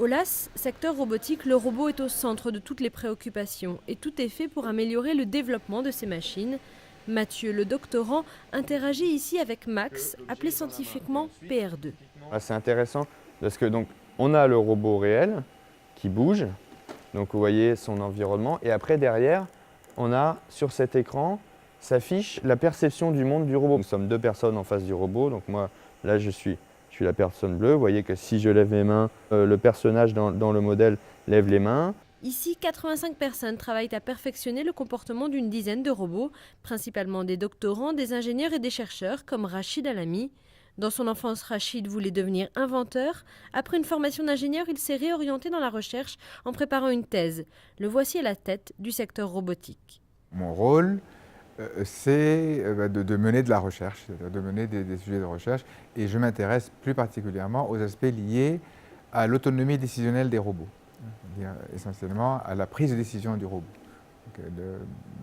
Au LAS, secteur robotique, le robot est au centre de toutes les préoccupations et tout est fait pour améliorer le développement de ces machines. Mathieu, le doctorant, interagit ici avec Max, appelé scientifiquement PR2. C'est intéressant parce que donc, on a le robot réel qui bouge, donc vous voyez son environnement, et après derrière, on a sur cet écran s'affiche la perception du monde du robot. Nous sommes deux personnes en face du robot, donc moi là je suis la personne bleue. Vous voyez que si je lève mes mains, le personnage dans le modèle lève les mains. Ici, 85 personnes travaillent à perfectionner le comportement d'une dizaine de robots, principalement des doctorants, des ingénieurs et des chercheurs comme Rachid Alami. Dans son enfance, Rachid voulait devenir inventeur. Après une formation d'ingénieur, il s'est réorienté dans la recherche en préparant une thèse. Le voici à la tête du secteur robotique. Mon rôle, c'est de mener de la recherche, de mener des sujets de recherche, et je m'intéresse plus particulièrement aux aspects liés à l'autonomie décisionnelle des robots, c'est-à-dire essentiellement à la prise de décision du robot,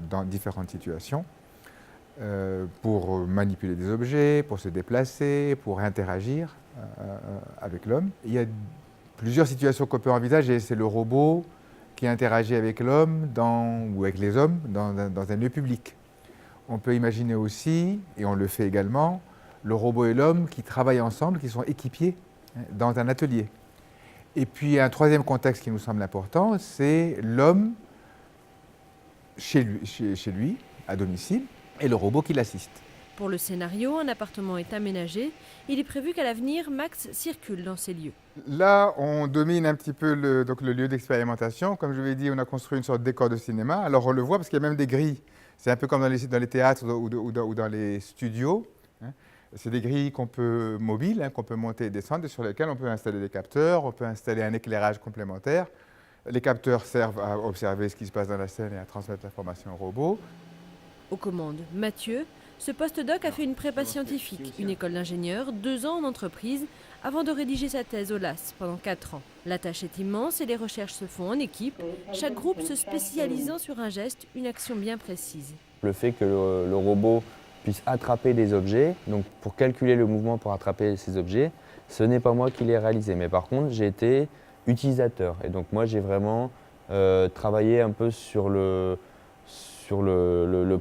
dans différentes situations, pour manipuler des objets, pour se déplacer, pour interagir avec l'homme. Il y a plusieurs situations qu'on peut envisager. C'est le robot qui interagit avec l'homme ou avec les hommes dans un lieu public. On peut imaginer aussi, et on le fait également, le robot et l'homme qui travaillent ensemble, qui sont équipiers dans un atelier. Et puis un troisième contexte qui nous semble important, c'est l'homme chez lui, à domicile, et le robot qui l'assiste. Pour le scénario, un appartement est aménagé. Il est prévu qu'à l'avenir, Max circule dans ces lieux. Là, on domine un petit peu le lieu d'expérimentation. Comme je vous l'ai dit, on a construit une sorte de décor de cinéma. Alors on le voit parce qu'il y a même des grilles. C'est un peu comme dans les théâtres ou dans les studios. C'est des grilles mobiles, qu'on peut monter et descendre, et sur lesquelles on peut installer des capteurs, on peut installer un éclairage complémentaire. Les capteurs servent à observer ce qui se passe dans la scène et à transmettre l'information au robot. Aux commandes, Mathieu. Ce postdoc a fait une prépa scientifique, une école d'ingénieur, 2 ans en entreprise, avant de rédiger sa thèse au LAS pendant 4 ans. La tâche est immense et les recherches se font en équipe, chaque groupe se spécialisant sur un geste, une action bien précise. Le fait que le robot puisse attraper des objets, donc pour calculer le mouvement pour attraper ces objets, ce n'est pas moi qui l'ai réalisé, mais par contre j'ai été utilisateur. Et donc moi j'ai vraiment travaillé un peu sur le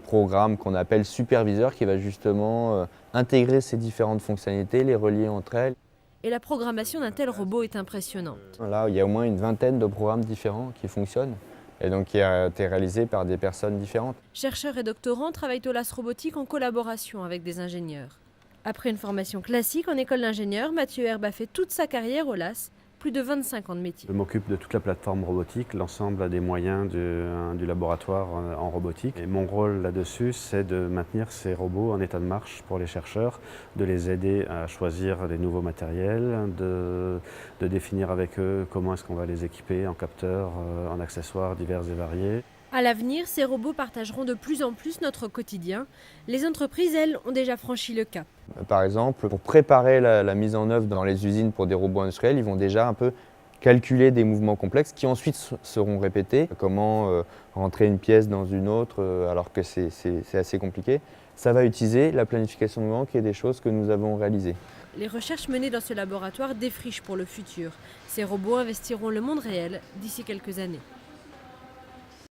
programme qu'on appelle superviseur, qui va justement intégrer ces différentes fonctionnalités, les relier entre elles. Et la programmation d'un tel robot est impressionnante. Là, il y a au moins une vingtaine de programmes différents qui fonctionnent et donc qui a été réalisé par des personnes différentes. Chercheurs et doctorants travaillent au LAS Robotique en collaboration avec des ingénieurs. Après une formation classique en école d'ingénieur, Mathieu Herbe a fait toute sa carrière au LAS. Plus de 25 ans de métier. Je m'occupe de toute la plateforme robotique, l'ensemble des moyens du laboratoire en robotique. Et mon rôle là-dessus, c'est de maintenir ces robots en état de marche pour les chercheurs, de les aider à choisir des nouveaux matériels, de définir avec eux comment est-ce qu'on va les équiper en capteurs, en accessoires divers et variés. À l'avenir, ces robots partageront de plus en plus notre quotidien. Les entreprises, elles, ont déjà franchi le cap. Par exemple, pour préparer la mise en œuvre dans les usines pour des robots industriels, ils vont déjà un peu calculer des mouvements complexes qui ensuite seront répétés. Comment rentrer une pièce dans une autre alors que c'est assez compliqué. Ça va utiliser la planification de mouvement, qui est des choses que nous avons réalisées. Les recherches menées dans ce laboratoire défrichent pour le futur. Ces robots investiront le monde réel d'ici quelques années.